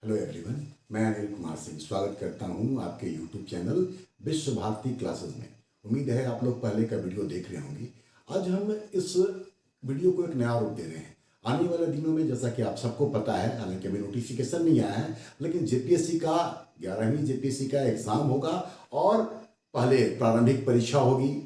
Hello everyone, मैं अनिल कुमार सिंह स्वागत करता हूं आपके यूट्यूब चैनल विश्व भारती क्लासेस में। उम्मीद है आप लोग पहले का वीडियो देख रहे होंगे। आज हम इस वीडियो को एक नया रूप दे रहे हैं। आने वाले दिनों में, जैसा कि आप सबको पता है, हालांकि अभी नोटिफिकेशन नहीं आया है, लेकिन जेपीएससी का 11वीं जेपीएससी का एग्ज़ाम होगा और पहले प्रारंभिक परीक्षा होगी।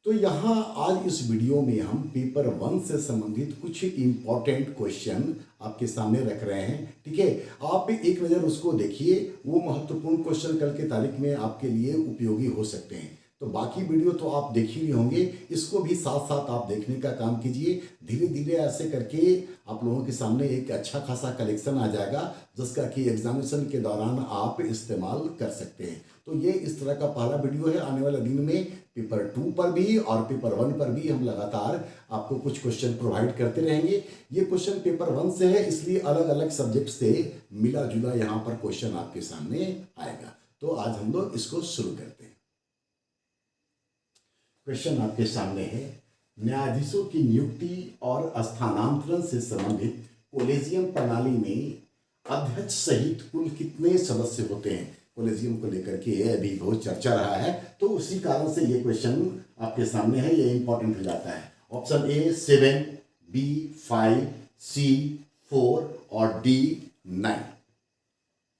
तो यहाँ आज इस वीडियो में हम पेपर 1 से संबंधित कुछ इम्पॉर्टेंट क्वेश्चन आपके सामने रख रहे हैं। ठीक है, आप एक नज़र उसको देखिए, वो महत्वपूर्ण क्वेश्चन कल के तारीख में आपके लिए उपयोगी हो सकते हैं। तो बाकी वीडियो तो आप देख ही होंगे, इसको भी साथ साथ आप देखने का काम कीजिए। धीरे धीरे ऐसे करके आप लोगों के सामने एक अच्छा खासा कलेक्शन आ जाएगा, जिसका कि एग्जामिनेशन के दौरान आप इस्तेमाल कर सकते हैं। तो ये इस तरह का पहला वीडियो है। आने वाले दिन में पेपर 2 पर भी और पेपर 1 पर भी हम लगातार आपको कुछ क्वेश्चन प्रोवाइड करते रहेंगे। ये क्वेश्चन पेपर 1 से है, इसलिए अलग अलग सब्जेक्ट से मिला जुला यहाँ पर क्वेश्चन आपके सामने आएगा। तो आज हम लोग इसको शुरू करते हैं। क्वेश्चन आपके सामने है, न्यायाधीशों की नियुक्ति और स्थानांतरण से संबंधित कोलेजियम प्रणाली में अध्यक्ष सहित कुल कितने सदस्य होते हैं? कोलेजियम को लेकर के अभी बहुत चर्चा रहा है, तो उसी कारण से ये क्वेश्चन आपके सामने है। ये इंपॉर्टेंट हो जाता है। ऑप्शन ए 7, बी 5, सी 4 और डी 9।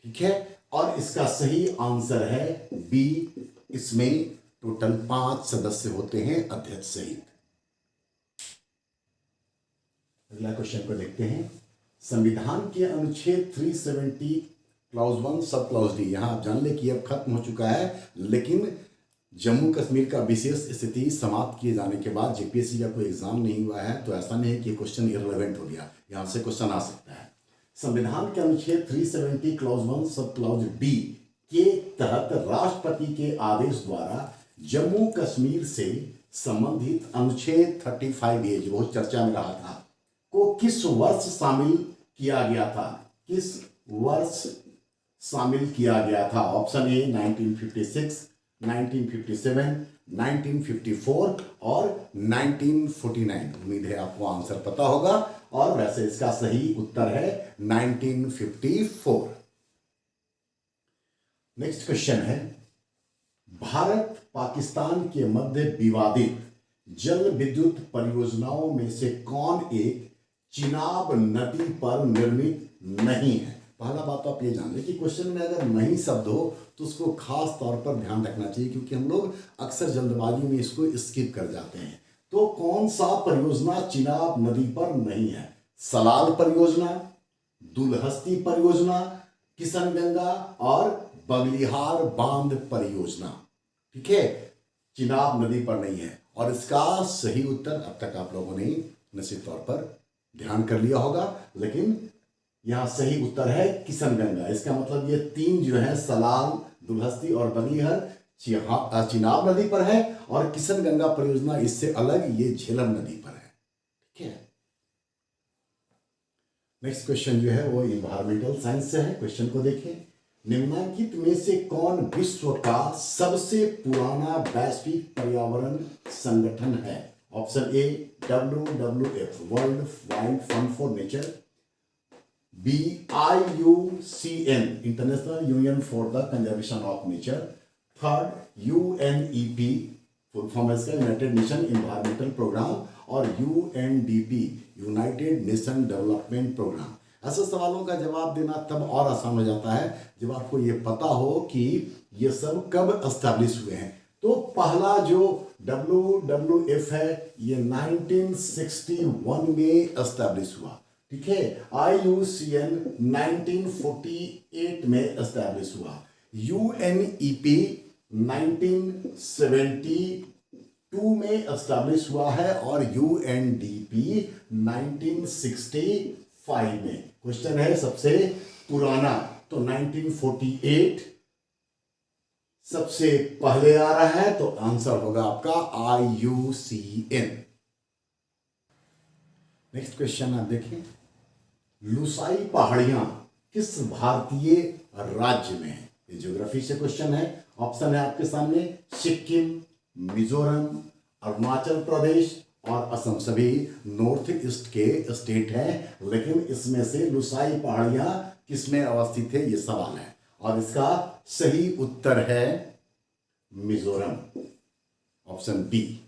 ठीक है, और इसका सही आंसर है बी। इसमें टोटल 5 सदस्य होते हैं अध्यक्ष सहित। अगला क्वेश्चन को देखते हैं। संविधान के अनुच्छेद 370 क्लॉज 1 सब क्लॉज डी, यहाँ आप जान ले कि अब खत्म हो चुका है, लेकिन जम्मू कश्मीर का विशेष स्थिति समाप्त किए जाने के बाद जेपीएससी का कोई एग्जाम नहीं हुआ है, तो ऐसा नहीं है कि क्वेश्चन इररिलेवेंट हो गया, यहाँ से क्वेश्चन आ सकता है। संविधान के अनुच्छेद 370 क्लॉज 1 सब क्लॉज डी के तहत राष्ट्रपति के आदेश द्वारा जम्मू कश्मीर से संबंधित अनुच्छेद 35A, जो बहुत चर्चा में रहा था, को किस वर्ष शामिल किया गया था? किस वर्ष शामिल किया गया था? ऑप्शन ए 1956, 1957, 1954 और 1949। उम्मीद है आपको आंसर पता होगा, और वैसे इसका सही उत्तर है 1954। नेक्स्ट क्वेश्चन है, भारत पाकिस्तान के मध्य विवादित जल विद्युत परियोजनाओं में से कौन एक चिनाब नदी पर निर्मित नहीं है? पहला बात तो आप ये जान लें कि क्वेश्चन में अगर नहीं शब्द हो तो उसको खास तौर पर ध्यान रखना चाहिए, क्योंकि हम लोग अक्सर जल्दबाजी में इसको स्किप कर जाते हैं। तो कौन सा परियोजना चिनाब नदी पर नहीं है? सलाल परियोजना, दुलहस्ती परियोजना, किशनगंगा और बगलिहार बांध परियोजना। ठीक है, चिनाब नदी पर नहीं है, और इसका सही उत्तर अब तक आप लोगों ने निश्चित तौर पर ध्यान कर लिया होगा, लेकिन यहां सही उत्तर है किशनगंगा। इसका मतलब ये 3 जो है, सलाल, दुलहस्ती और बगलिहार, चिनाब नदी पर है, और किशनगंगा परियोजना इससे अलग, ये झेलम नदी पर है। ठीक है, नेक्स्ट क्वेश्चन जो है वो इन्वायरमेंटल साइंस से है। क्वेश्चन को देखें, निम्नलिखित में से कौन विश्व का सबसे पुराना वैश्विक पर्यावरण संगठन है? Option A WWF, world wide fund for nature, B IUCN, international union for the conservation of nature, third UNEP, full form है इसका यूनाइटेड नेशन एनवायरमेंटल प्रोग्राम, और UNDP, United Nation development programme. ऐसे सवालों का जवाब देना तब और आसान हो जाता है जब आपको ये पता हो कि ये सब कब एस्टैब्लिश हुए हैं। तो पहला जो WWF है, ये 1961 में एस्टैब्लिश हुआ। ठीक है, IUCN 1948 में एस्टैब्लिश हुआ, UNEP 1972 में एस्टैब्लिश हुआ है, और UNDP 1965 में। क्वेश्चन है सबसे पुराना, तो 1948 सबसे पहले आ रहा है, तो आंसर होगा आपका IUCN। नेक्स्ट क्वेश्चन आप देखें, लुसाई पहाड़ियां किस भारतीय राज्य में है? ये ज्योग्राफी से क्वेश्चन है। ऑप्शन है आपके सामने, सिक्किम, मिजोरम, अरुणाचल प्रदेश और असम। सभी नॉर्थ ईस्ट के स्टेट हैं, लेकिन इसमें से लुसाई पहाड़ियां किसमें अवस्थित है, ये सवाल है। और इसका सही उत्तर है Mizoram, option B.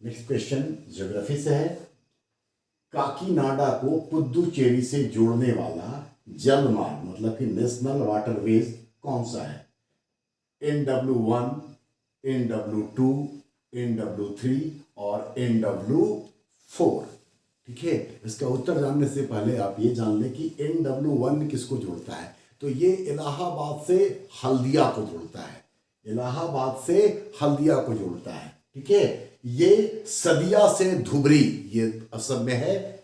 Next question geography से है। काकीनाडा को पुदुचेरी से जोड़ने वाला जल मार्ग मतलब कि नेशनल वाटरवेज कौन सा है? NW1, NW2, NW3 और NW4। ठीक है, इसका उत्तर जानने से पहले आप ये जान लें कि NW1 किसको जोड़ता है। तो ये इलाहाबाद से हल्दिया को जोड़ता है, इलाहाबाद से हल्दिया को जोड़ता है। ठीक है, ये सदिया से धुबरी, ये असम में है।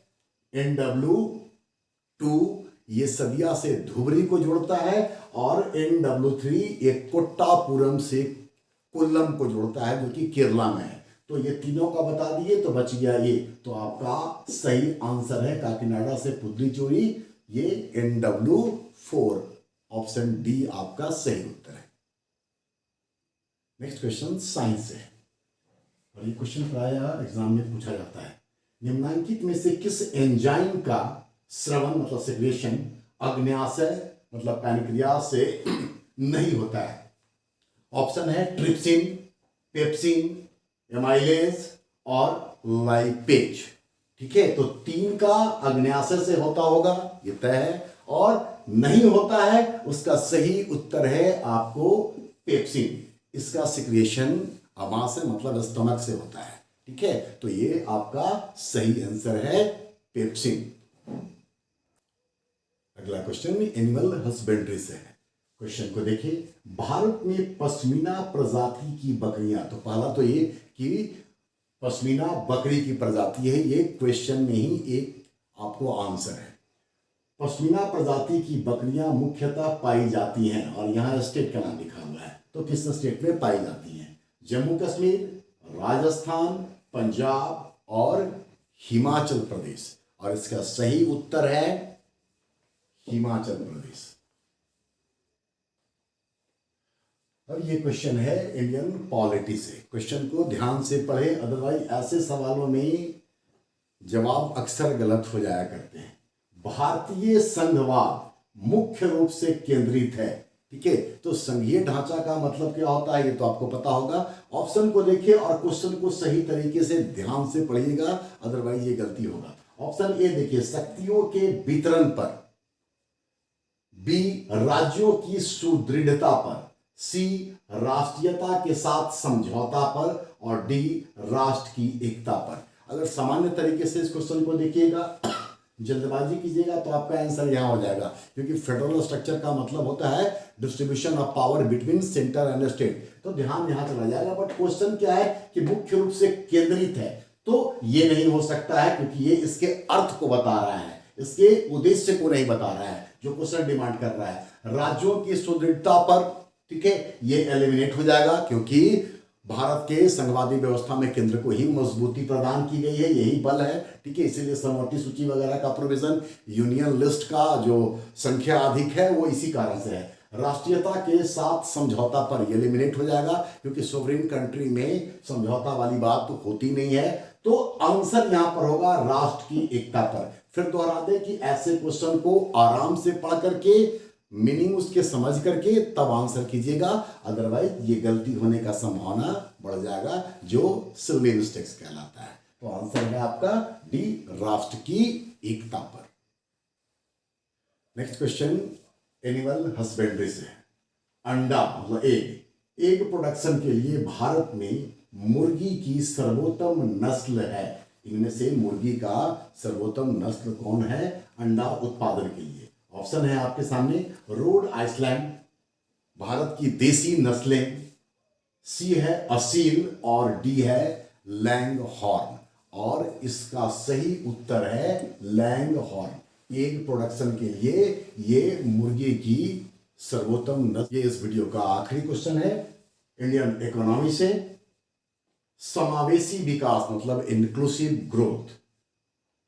NW2 ये सदिया से धुबरी को जोड़ता है और NW3 ये कोट्टापुरम से कोल्लम को जोड़ता है, जो कि केरला में है। तो ये तीनों का बता दिए तो बच गया ये। तो आपका सही आंसर है काकीनाडा से पुदुचेरी, ये NW4, ऑप्शन डी आपका सही उत्तर है। नेक्स्ट क्वेश्चन साइंस है और ये क्वेश्चन प्रायः एग्जाम में पूछा जाता है। निम्नलिखित में से किस एंजाइम का श्रवण मतलब सेक्रेशन अग्न्याशय मतलब पैनक्रियास से नहीं होता है? ऑप्शन है ट्रिप्सिन, पेप्सिन, एमाइलेज और लाइपेज। ठीक है, तो 3 का अग्न्याशय से होता होगा, ये तय है, और नहीं होता है उसका सही उत्तर है आपको पेप्सिन। इसका सिक्रेशन आमाशय मतलब स्टमक से होता है। ठीक है, तो ये आपका सही आंसर है पेप्सिन। अगला क्वेश्चन एनिमल हस्बेंड्री से है। क्वेश्चन को देखिए। भारत में पश्मीना प्रजाति की बकरियां, तो पहला तो ये कि पश्मीना बकरी की प्रजाति है, ये क्वेश्चन में ही एक आपको आंसर है। पश्मीना प्रजाति की बकरियां मुख्यतः पाई जाती हैं और यहाँ स्टेट का नाम लिखा हुआ है, तो किस स्टेट में पाई जाती हैं? जम्मू कश्मीर, राजस्थान, पंजाब और हिमाचल प्रदेश। और इसका सही उत्तर है हिमाचल प्रदेश। अब ये क्वेश्चन है इंडियन पॉलिटी से। क्वेश्चन को ध्यान से पढ़े, अदरवाइज ऐसे सवालों में जवाब अक्सर गलत हो जाया करते हैं। भारतीय संघवाद मुख्य रूप से केंद्रित है। ठीक है, तो संघीय ढांचा का मतलब क्या होता है ये तो आपको पता होगा। ऑप्शन को देखिए और क्वेश्चन को सही तरीके से ध्यान से पढ़िएगा, अदरवाइज ये गलती होगा। ऑप्शन ए देखिए, शक्तियों के वितरण पर। बी, राज्यों की सुदृढ़ता पर। सी, राष्ट्रीयता के साथ समझौता पर। और डी, राष्ट्र की एकता पर। अगर सामान्य तरीके से इस क्वेश्चन को देखिएगा, जल्दबाजी कीजिएगा तो आपका आंसर यहां हो जाएगा, क्योंकि फेडरल स्ट्रक्चर का मतलब होता है distribution of power between centre and state, तो ध्यान यहां चला जाएगा। बट क्वेश्चन क्या है कि मुख्य रूप से केंद्रित है, तो ये नहीं हो सकता है, क्योंकि ये इसके अर्थ को बता रहा है, इसके उद्देश्य को नहीं बता रहा है जो क्वेश्चन डिमांड कर रहा है। राज्यों की सुदृढ़ता पर, ठीक है, ये एलिमिनेट हो जाएगा, क्योंकि भारत के संघवादी व्यवस्था में केंद्र को ही मजबूती प्रदान की गई है, यही बल है। ठीक है, इसीलिए समवर्ती सूची वगैरह का प्रोविजन, यूनियन लिस्ट का जो संख्या अधिक है वो इसी कारण से है। राष्ट्रीयता के साथ समझौता पर एलिमिनेट हो जाएगा, क्योंकि सोवरेन कंट्री में समझौता वाली बात तो होती नहीं है। तो आंसर यहां पर होगा राष्ट्र की एकता पर। फिर दोहरा दे कि ऐसे क्वेश्चन को आराम से पढ़ करके, मीनिंग उसके समझ करके तब आंसर कीजिएगा, अदरवाइज ये गलती होने का संभावना बढ़ जाएगा, जो सिली मिस्टेक्स कहलाता है। तो आंसर है आपका डी, राष्ट्र की एकता पर। नेक्स्ट क्वेश्चन एनिमल हस्बेंड्री से है। अंडा मतलब एग प्रोडक्शन के लिए भारत में मुर्गी की सर्वोत्तम नस्ल है। इनमें से मुर्गी का सर्वोत्तम नस्ल कौन है अंडा उत्पादन के लिए? ऑप्शन है आपके सामने, रोड आइसलैंड, भारत की देसी नस्लें, सी है असील और डी है लैंगहॉर्न। और इसका सही उत्तर है लैंगहॉर्न। एग प्रोडक्शन के लिए ये मुर्गी की सर्वोत्तम नस्ल। ये इस वीडियो का आखिरी क्वेश्चन है इंडियन इकोनॉमी से। समावेशी विकास मतलब इंक्लूसिव ग्रोथ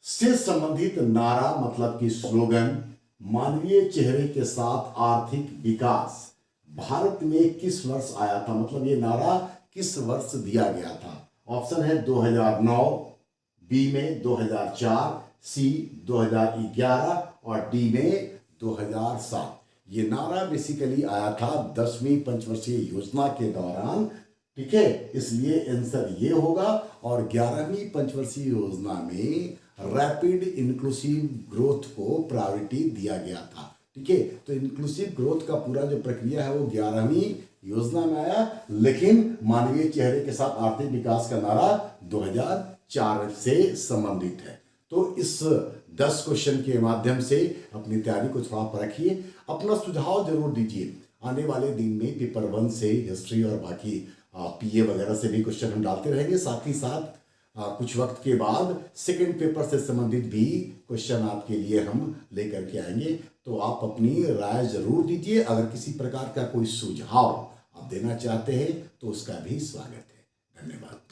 से संबंधित नारा मतलब कि स्लोगन मानवीय चेहरे के साथ आर्थिक विकास भारत में किस वर्ष आया था, मतलब ये नारा किस वर्ष दिया गया था? ऑप्शन है 2009, बी में 2004, सी 2011 और डी में 2007। ये नारा बेसिकली आया था 10वीं पंचवर्षीय योजना के दौरान, ठीक है, इसलिए आंसर ये होगा। और 11वीं पंचवर्षीय योजना में रैपिड इंक्लूसिव ग्रोथ को प्रायोरिटी दिया गया था, ठीक है। तो इंक्लूसिव ग्रोथ का पूरा जो प्रक्रिया है वो 11वीं योजना में आया, लेकिन मानवीय चेहरे के साथ आर्थिक विकास का नारा 2004 से संबंधित है। तो इस 10 क्वेश्चन के माध्यम से अपनी तैयारी को थोड़ा परखिए, अपना सुझाव जरूर दीजिए। आने वाले दिन में पेपर 1 से हिस्ट्री और बाकी पीए वगैरह से भी क्वेश्चन हम डालते रहेंगे। साथ ही साथ कुछ वक्त के बाद सेकंड पेपर से संबंधित भी क्वेश्चन आपके लिए हम लेकर के आएंगे। तो आप अपनी राय जरूर दीजिए। अगर किसी प्रकार का कोई सुझाव आप देना चाहते हैं तो उसका भी स्वागत है। धन्यवाद।